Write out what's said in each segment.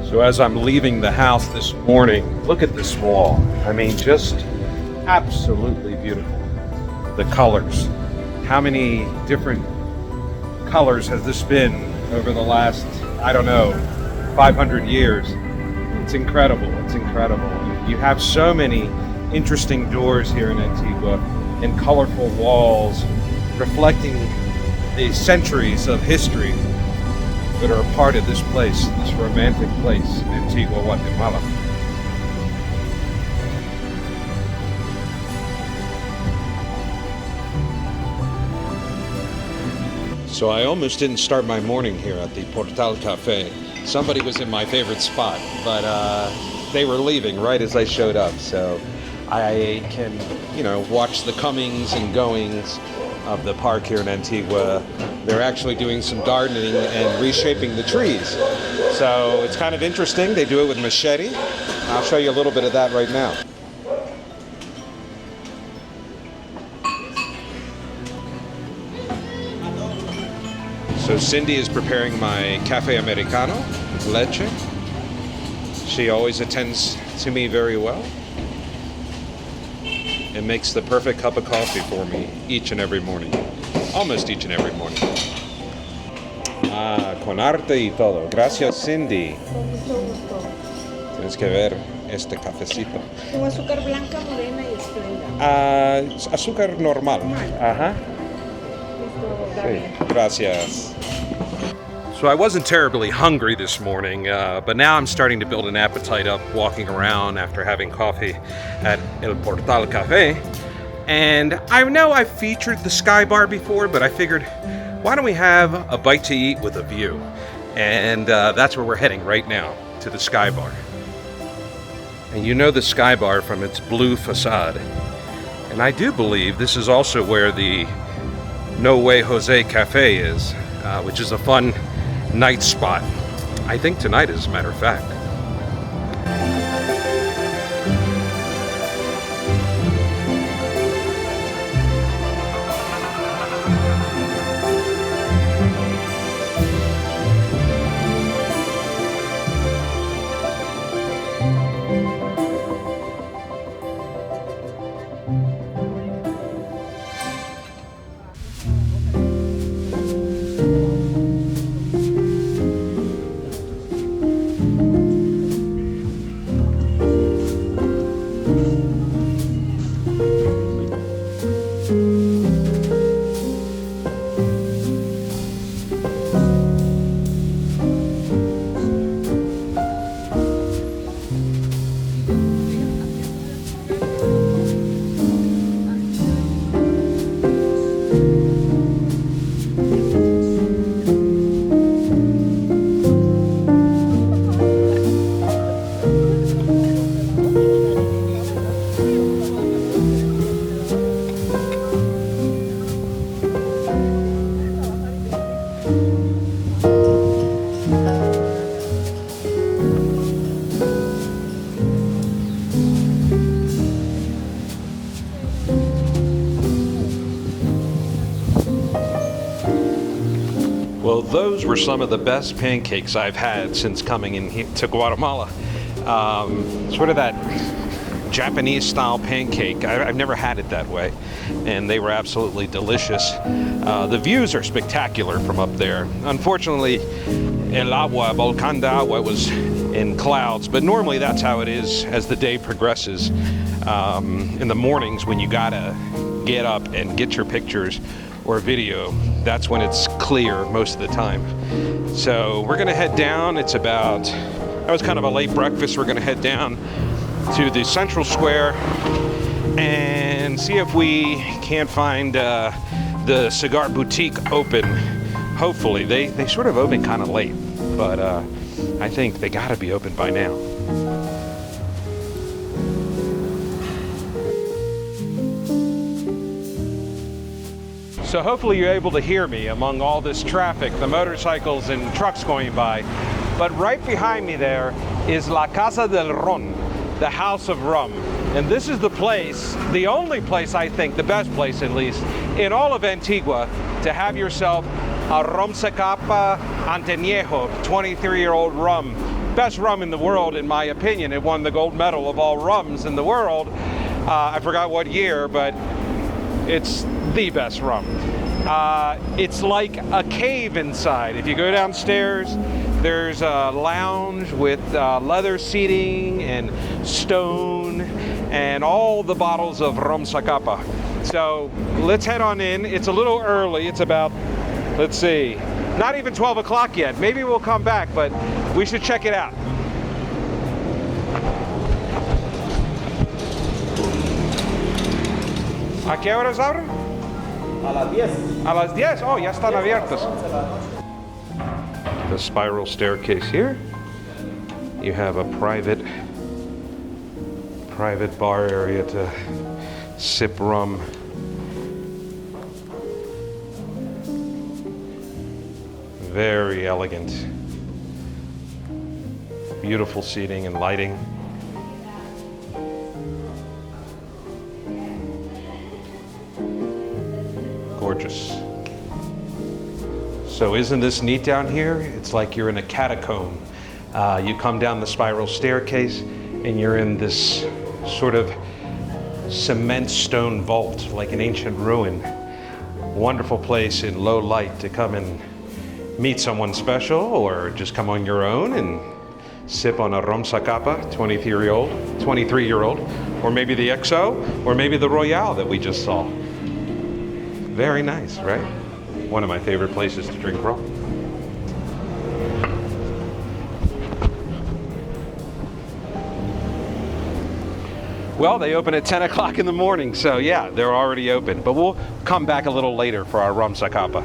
So as I'm leaving the house this morning, look at this wall. I mean, just absolutely beautiful. The colors. How many different colors has this been over the last, I don't know, 500 years? It's incredible. It's incredible. You have so many interesting doors here in Antigua and colorful walls reflecting the centuries of history that are a part of this place, this romantic place in Antigua, Guatemala. So I almost didn't start my morning here at the Portal Cafe. Somebody was in my favorite spot, but they were leaving right as I showed up, so I can, watch the comings and goings of the park here in Antigua. They're actually doing some gardening and reshaping the trees. So it's kind of interesting. They do it with machete. I'll show you a little bit of that right now. So Cindy is preparing my Cafe Americano with leche. She always attends to me very well and makes the perfect cup of coffee for me each and every morning. Almost each and every morning. Con arte y todo. Gracias, Cindy. Con mucho gusto. Tienes que ver este cafecito. Con azúcar blanca, morena y esplenda. Azúcar normal. Ajá. Listo, Sí. Gracias. So I wasn't terribly hungry this morning, but now I'm starting to build an appetite up walking around after having coffee at El Portal Cafe. And I know I've featured the Sky Bar before, but I figured, why don't we have a bite to eat with a view? And that's where we're heading right now, to the Sky Bar. And you know the Sky Bar from its blue facade. And I do believe this is also where the No Way Jose Cafe is, which is a fun night spot. I think tonight, as a matter of fact. Well, those were some of the best pancakes I've had since coming in here to Guatemala. Sort of that Japanese-style pancake. I've never had it that way, and they were absolutely delicious. The views are spectacular from up there. Unfortunately, El Agua, Volcán de Agua, was in clouds, but normally that's how it is as the day progresses. In the mornings when you gotta get up and get your pictures or video, that's when it's clear most of the time. So we're gonna head down. That was kind of a late breakfast. We're gonna head down to the Central Square and see if we can't find the cigar boutique open. Hopefully, they sort of open kind of late, but I think they gotta be open by now. So hopefully you're able to hear me among all this traffic, the motorcycles and trucks going by. But right behind me there is La Casa del Ron, the House of Rum. And this is the place, the only place I think, the best place at least, in all of Antigua to have yourself a Rum Zacapa Añejo, 23-year-old rum. Best rum in the world, in my opinion. It won the gold medal of all rums in the world. I forgot what year, but it's the best rum. It's like a cave inside. If you go downstairs, there's a lounge with leather seating and stone and all the bottles of Rum Zacapa. So let's head on in. It's a little early. It's about, let's see, not even 12 o'clock yet. Maybe we'll come back, but we should check it out. ¿A qué horas abren? A las 10. A las 10. Oh, ya están abiertos. The spiral staircase here. You have a private bar area to sip rum. Very elegant. Beautiful seating and lighting. Gorgeous. So isn't this neat down here? It's like you're in a catacomb. You come down the spiral staircase and you're in this sort of cement stone vault, like an ancient ruin. Wonderful place in low light to come and meet someone special, or just come on your own and sip on a Rum Zacapa, 23-year-old, or maybe the XO, or maybe the Royale that we just saw. Very nice, right? One of my favorite places to drink rum. Well, they open at 10 o'clock in the morning, so yeah, they're already open. But we'll come back a little later for our Rum Zacapa.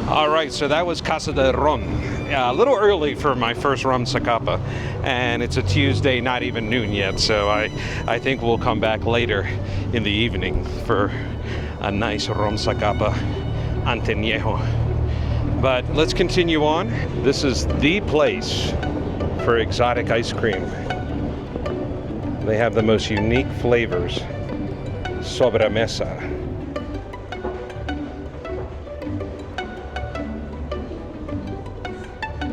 All right, so that was Casa del Ron. A little early for my first Rum Zacapa, and it's a Tuesday, not even noon yet, so I think we'll come back later in the evening for a nice Rum Zacapa Añejo. But let's continue on. This is the place for exotic ice cream. They have the most unique flavors. Sobremesa.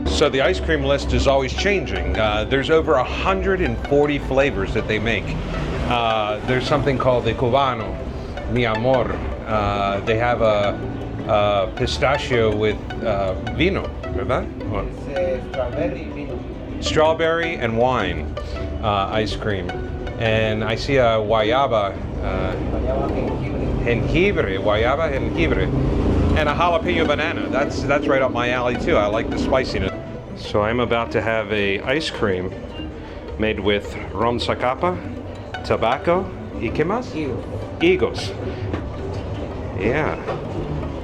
So the ice cream list is always changing. There's over 140 flavors that they make. There's something called the Cubano, Mi Amor. They have a pistachio with vino, ¿verdad? It's strawberry vino. Strawberry and wine ice cream. And I see a guayaba, guayaba jengibre, and a jalapeno banana. That's right up my alley too. I like the spiciness. So I'm about to have a ice cream made with Rum Zacapa, tobacco, ¿y qué más? Higos. Yeah.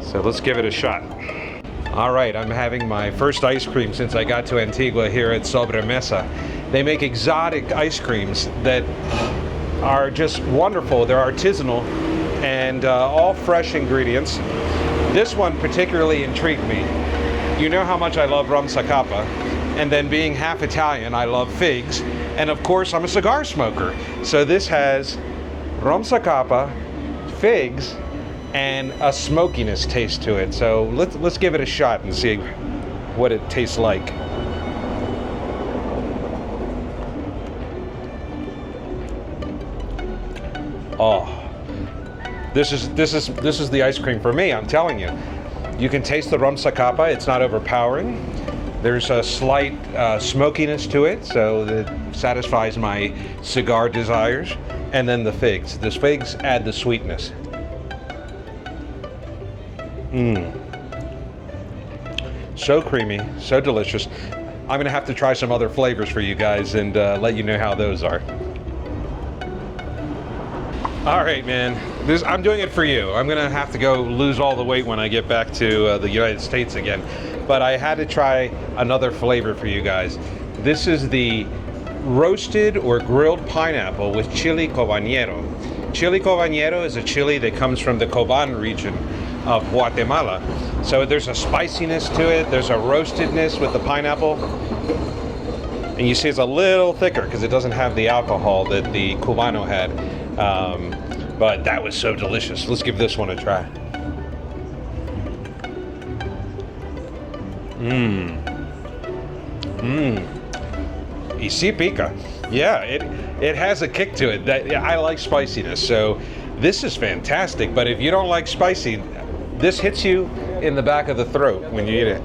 So let's give it a shot. All right, I'm having my first ice cream since I got to Antigua here at Sobremesa. They make exotic ice creams that are just wonderful. They're artisanal and all fresh ingredients. This one particularly intrigued me. You know how much I love Rum Zacapa, and then being half Italian, I love figs, and of course I'm a cigar smoker. So this has Rum Zacapa, figs, and a smokiness taste to it. So let's give it a shot and see what it tastes like. Oh, this is the ice cream for me. I'm telling you. You can taste the Rum Zacapa. It's not overpowering. There's a slight smokiness to it, so that satisfies my cigar desires. And then the figs. The figs add the sweetness. So creamy, so delicious. I'm gonna have to try some other flavors for you guys and let you know how those are. All right, man. I'm doing it for you. I'm gonna have to go lose all the weight when I get back to the United States again. But I had to try another flavor for you guys. This is the roasted or grilled pineapple with chili cobanero. Chili cobanero is a chili that comes from the Coban region of Guatemala. So there's a spiciness to it, there's a roastedness with the pineapple. And you see it's a little thicker because it doesn't have the alcohol that the Cubano had. But that was so delicious. Let's give this one a try. Y sí pica. Yeah, it has a kick to it. I like spiciness, so this is fantastic. But if you don't like spicy, this hits you in the back of the throat when you eat it.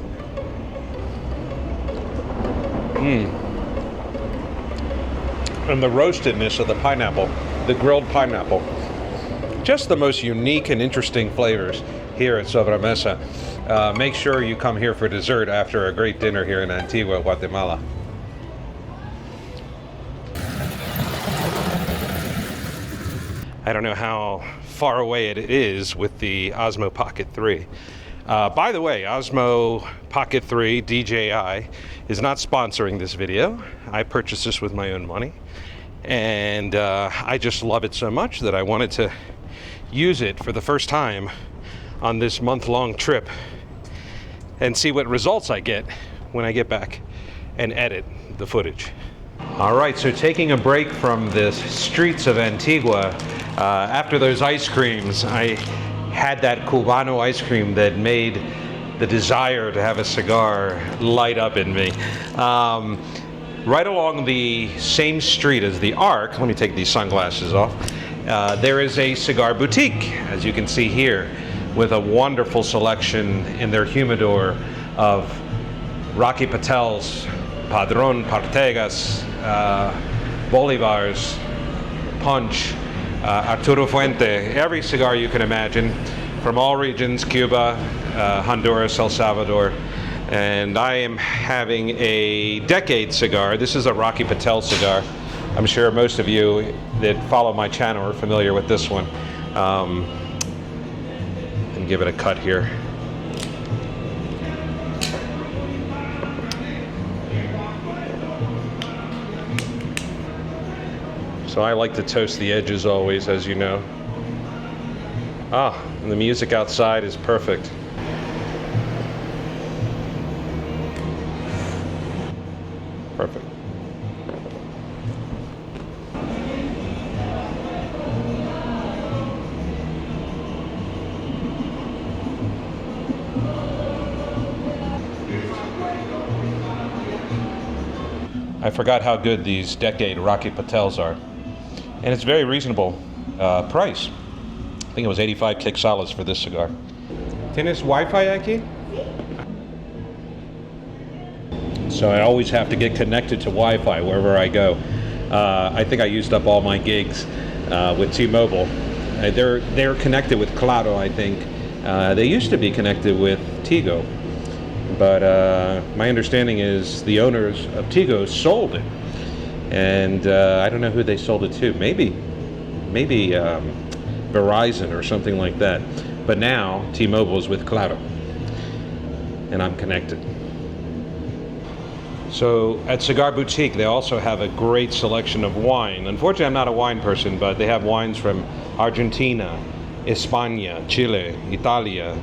And the roastedness of the pineapple, the grilled pineapple. Just the most unique and interesting flavors here at Sobremesa. Make sure you come here for dessert after a great dinner here in Antigua, Guatemala. I don't know how far away it is with the Osmo Pocket 3. By the way, Osmo Pocket 3 DJI is not sponsoring this video. I purchased this with my own money. And I just love it so much that I wanted to use it for the first time on this month-long trip and see what results I get when I get back and edit the footage. All right, so taking a break from the streets of Antigua, after those ice creams, I had that Cubano ice cream that made the desire to have a cigar light up in me. Right along the same street as the Arc, let me take these sunglasses off, there is a cigar boutique, as you can see here, with a wonderful selection in their humidor of Rocky Patel's, Padron, Partegas, Bolivars, Punch, Arturo Fuente, every cigar you can imagine from all regions, Cuba, Honduras, El Salvador. And I am having a decade cigar. This is a Rocky Patel cigar. I'm sure most of you that follow my channel are familiar with this one. And give it a cut here. So I like to toast the edges always, as you know. And the music outside is perfect. Perfect. I forgot how good these Decade Rocky Patels are. And it's very reasonable price. I think it was 85 quetzales for this cigar. ¿Tienes Wi-Fi aquí? So I always have to get connected to Wi-Fi wherever I go. I think I used up all my gigs with T-Mobile. They're connected with Claro, I think. They used to be connected with Tigo. But my understanding is the owners of Tigo sold it. And I don't know who they sold it to. Maybe Verizon or something like that. But now T-Mobile is with Claro. And I'm connected. So at Cigar Boutique, they also have a great selection of wine. Unfortunately, I'm not a wine person, but they have wines from Argentina, España, Chile, Italia,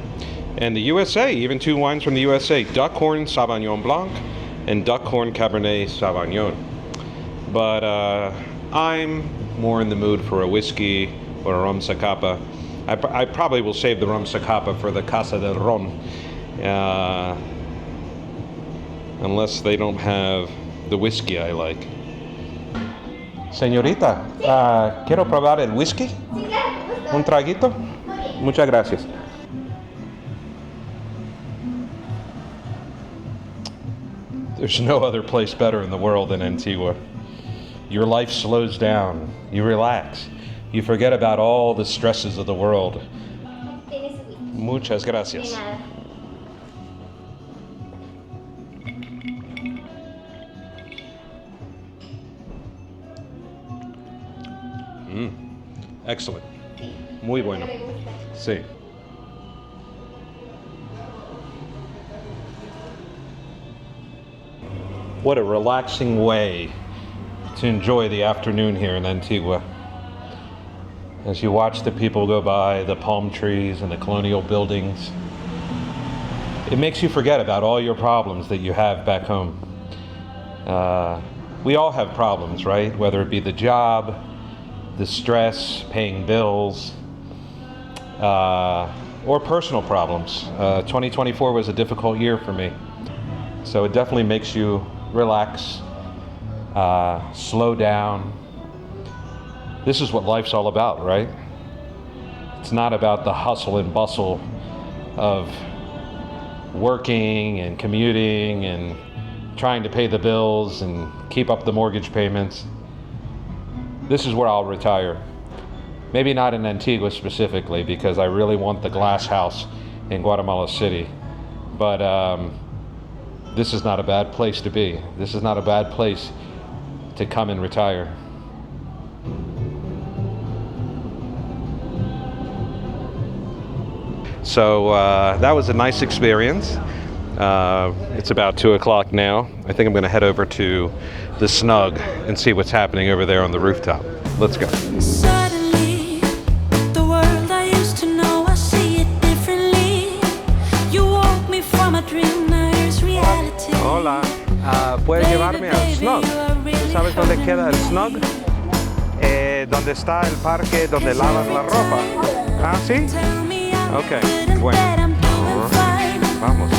and the USA, even 2 wines from the USA, Duckhorn Sauvignon Blanc and Duckhorn Cabernet Sauvignon. But I'm more in the mood for a whiskey or a rum Zacapa. I probably will save the rum Zacapa for the Casa del Ron. Unless they don't have the whiskey I like. Señorita, ¿quiero probar el whisky? ¿Un traguito? Muchas gracias. There's no other place better in the world than Antigua. Your life slows down. You relax. You forget about all the stresses of the world. Muchas gracias. Excellent. Muy bueno. Sí. What a relaxing way to enjoy the afternoon here in Antigua. As you watch the people go by, the palm trees and the colonial buildings, it makes you forget about all your problems that you have back home. We all have problems, right? Whether it be the job, the stress, paying bills, or personal problems. 2024 was a difficult year for me. So it definitely makes you relax, slow down. This is what life's all about, right? It's not about the hustle and bustle of working and commuting and trying to pay the bills and keep up the mortgage payments. This is where I'll retire. Maybe not in Antigua specifically, because I really want the glass house in Guatemala City. But this is not a bad place to be. This is not a bad place to come and retire. So that was a nice experience. It's about 2 o'clock now. I think I'm going to head over to the Snug and see what's happening over there on the rooftop. Let's go. Suddenly, the world I used to know, I see it differently. You woke me from a dream, now here's reality. Hola, ¿puedes llevarme al Snug? ¿Tú sabes dónde queda el Snug? ¿Dónde está el parque donde lavan la ropa? ¿Ah, sí? Okay, bueno. Vamos.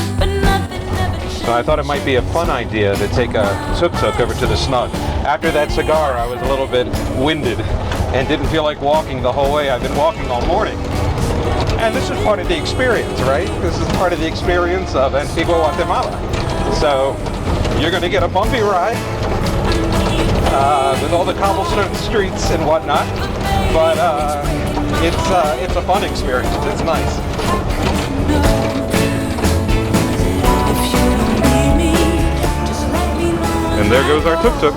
So I thought it might be a fun idea to take a tuk-tuk over to the Snug. After that cigar, I was a little bit winded and didn't feel like walking the whole way. I've been walking all morning. And this is part of the experience, right? This is part of the experience of Antigua, Guatemala. So you're going to get a bumpy ride with all the cobblestone streets and whatnot. But it's a fun experience. It's nice. And there goes our tuk-tuk.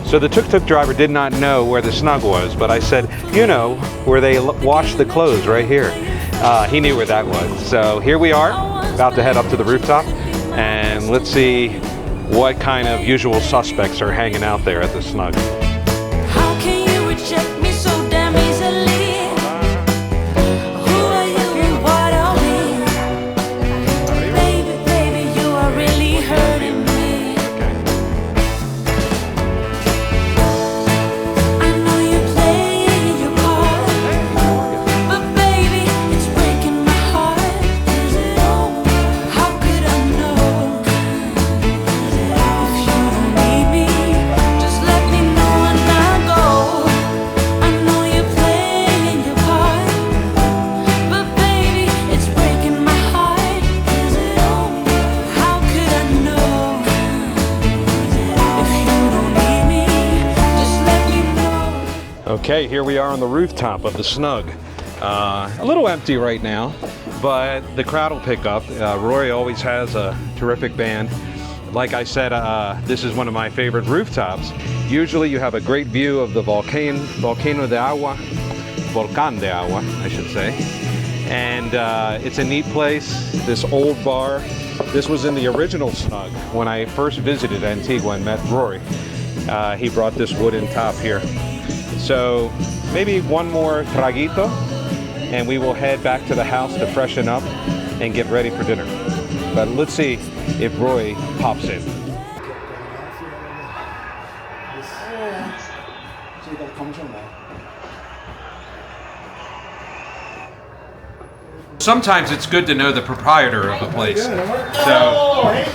So the tuk-tuk driver did not know where the Snug was, but I said, you know, where they wash the clothes right here. He knew where that was. So here we are, about to head up to the rooftop, and let's see what kind of usual suspects are hanging out there at the Snug. How can you reject me so damn easily? Who are you and what are we? Baby, baby, you are really hurting me. I know you're playing your part, but baby, it's breaking my heart. Is it over? How could I know? If you don't need me, just let me know and I'll go. I know you're playing your part, but baby, it's breaking my heart. Is it over? How could I know? If you don't need me, just let me know. Okay, here we are on the rooftop of the Snug. A little empty right now, but the crowd will pick up. Rory always has a terrific band. Like I said, this is one of my favorite rooftops. Usually you have a great view of the Volcán de Agua, I should say. And it's a neat place, this old bar. This was in the original Snug when I first visited Antigua and met Rory. He brought this wooden top here. So maybe one more traguito and we will head back to the house to freshen up and get ready for dinner. But let's see if Roy pops in. Sometimes it's good to know the proprietor of a place. So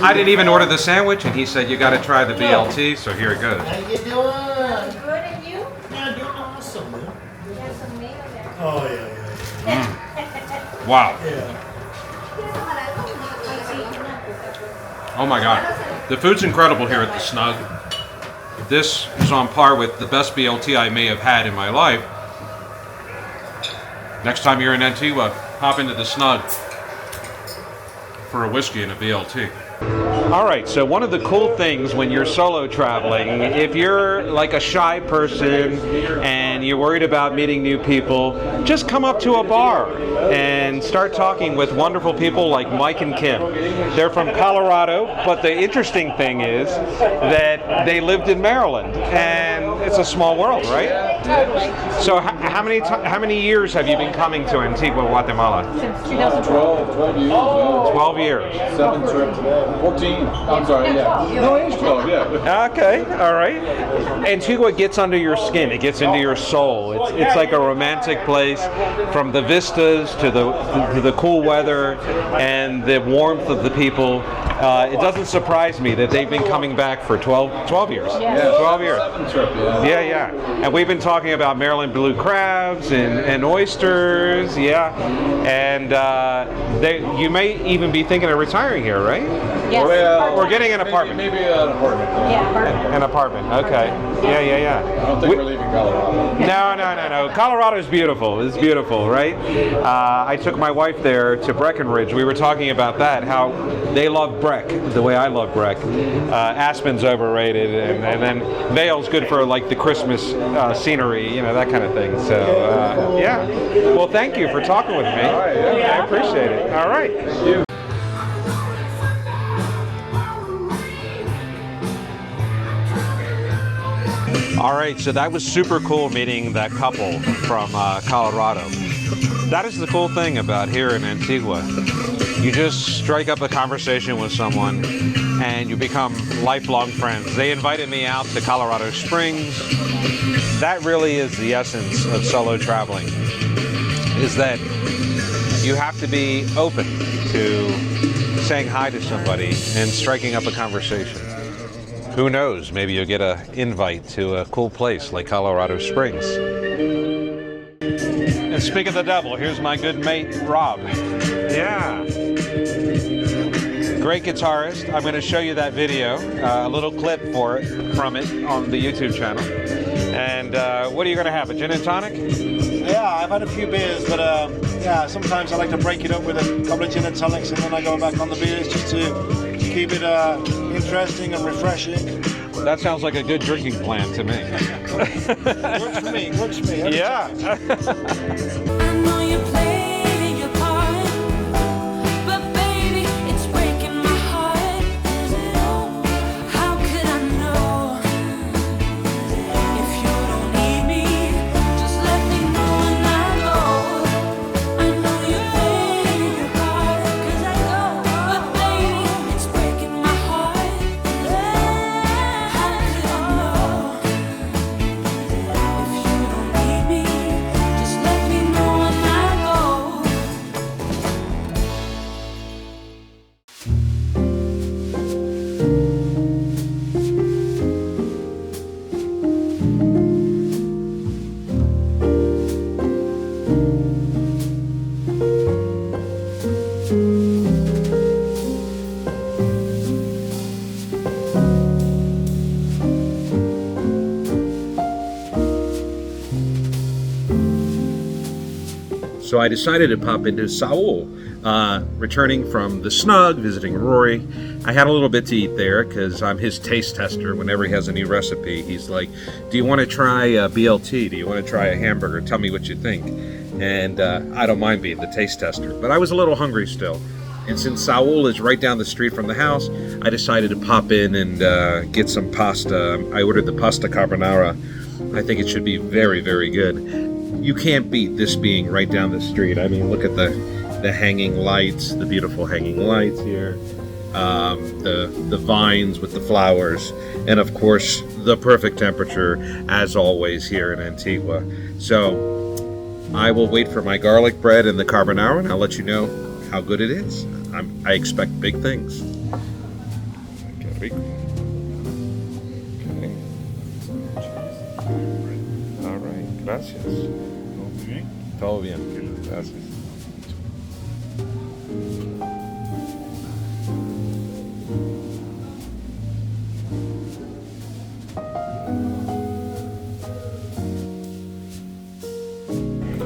I didn't even order the sandwich, and he said, you got to try the BLT, so here it goes. How you doing? Good, and you? Yeah, doing awesome, man. You have some tomato there. Oh, yeah. Wow. Yeah. Oh my God. The food's incredible here at the Snug. This is on par with the best BLT I may have had in my life. Next time you're in Antigua, hop into the Snug for a whiskey and a BLT. All right, so one of the cool things when you're solo traveling, if you're like a shy person and you're worried about meeting new people, just come up to a bar and start talking with wonderful people like Mike and Kim. They're from Colorado, but the interesting thing is that they lived in Maryland, and it's a small world, right? Totally. So how many years have you been coming to Antigua, Guatemala? Since 2012. 12 years. 12 years. 7 trips. 14. I'm sorry, yeah. No, it's 12, yeah. Okay, all right. Antigua gets under your skin. It gets into your soul. It's like a romantic place, from the vistas to the cool weather and the warmth of the people. It doesn't surprise me that they've been coming back for 12 years. Yeah. 12 years. 7 trip, yeah. Yeah. And we've been talking about Maryland blue crabs and oysters, yeah. And you may even be thinking of retiring here, right? Yes. Well, Or getting an apartment. Maybe an apartment. Yeah, apartment. An apartment, okay. Yeah. I don't think we're leaving Colorado. No. Colorado's beautiful. It's beautiful, right? I took my wife there to Breckenridge. We were talking about that, how they love Breck the way I love Breck. Aspen's overrated, and then Vail's good for like the Christmas scenery, that kind of thing. So, yeah. Well, thank you for talking with me. All right, yeah. I appreciate it. All right. Thank you. All right, so that was super cool meeting that couple from Colorado. That is the cool thing about here in Antigua. You just strike up a conversation with someone and you become lifelong friends. They invited me out to Colorado Springs. That really is the essence of solo traveling, is that you have to be open to saying hi to somebody and striking up a conversation. Who knows, maybe you'll get an invite to a cool place like Colorado Springs. And speak of the devil, here's my good mate, Rob. Yeah. Great guitarist. I'm going to show you that video, a little clip from it on the YouTube channel. And what are you going to have, a gin and tonic? Yeah, I've had a few beers, but yeah, sometimes I like to break it up with a couple of gin and tonics, and then I go back on the beers just to keep it interesting and refreshing. That sounds like a good drinking plan to me. Works for me. Yeah. I know you play your part, but baby, it's breaking my heart. Is it over? How could I know? If you don't need me, just let me know and I go. I know you play your part, 'cause I go, but baby, it's breaking my heart. How could I know? If you don't need me, just let me know and I go. So I decided to pop into Saul, returning from the Snug, visiting Rory. I had a little bit to eat there because I'm his taste tester. Whenever he has a new recipe, he's like, do you want to try a BLT? Do you want to try a hamburger? Tell me what you think. And I don't mind being the taste tester, but I was a little hungry still. And since Saul is right down the street from the house, I decided to pop in and get some pasta. I ordered the pasta carbonara. I think it should be very, very good. You can't beat this being right down the street. I mean, look at the hanging lights, the beautiful hanging lights here, the vines with the flowers, and of course, the perfect temperature, as always, here in Antigua. So I will wait for my garlic bread and the carbonara, and I'll let you know how good it is. I expect big things. Okay. All right, gracias. Todo bien. Gracias.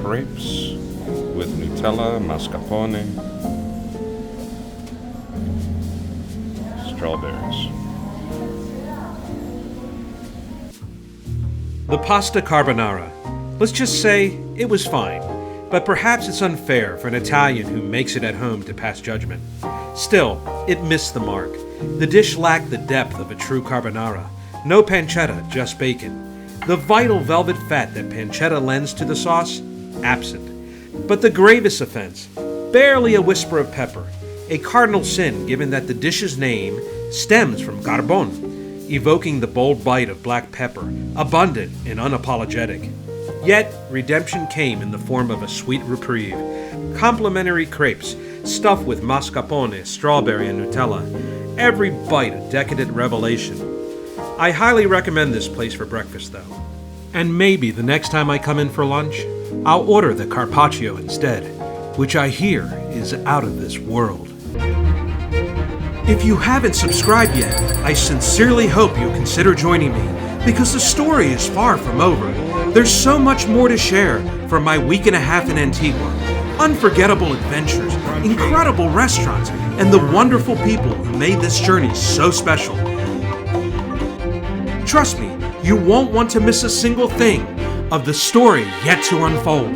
crepes with Nutella, mascarpone, strawberries. The pasta carbonara. Let's just say it was fine, but perhaps it's unfair for an Italian who makes it at home to pass judgment. Still, it missed the mark. The dish lacked the depth of a true carbonara. No pancetta, just bacon. The vital velvet fat that pancetta lends to the sauce, absent. But the gravest offense, barely a whisper of pepper, a cardinal sin given that the dish's name stems from carbon, evoking the bold bite of black pepper, abundant and unapologetic. Yet, redemption came in the form of a sweet reprieve. Complimentary crepes, stuffed with mascarpone, strawberry, and Nutella. Every bite a decadent revelation. I highly recommend this place for breakfast, though. And maybe the next time I come in for lunch, I'll order the carpaccio instead, which I hear is out of this world. If you haven't subscribed yet, I sincerely hope you'll consider joining me, because the story is far from over. There's so much more to share from my week and a half in Antigua. Unforgettable adventures, incredible restaurants, and the wonderful people who made this journey so special. Trust me, you won't want to miss a single thing of the story yet to unfold.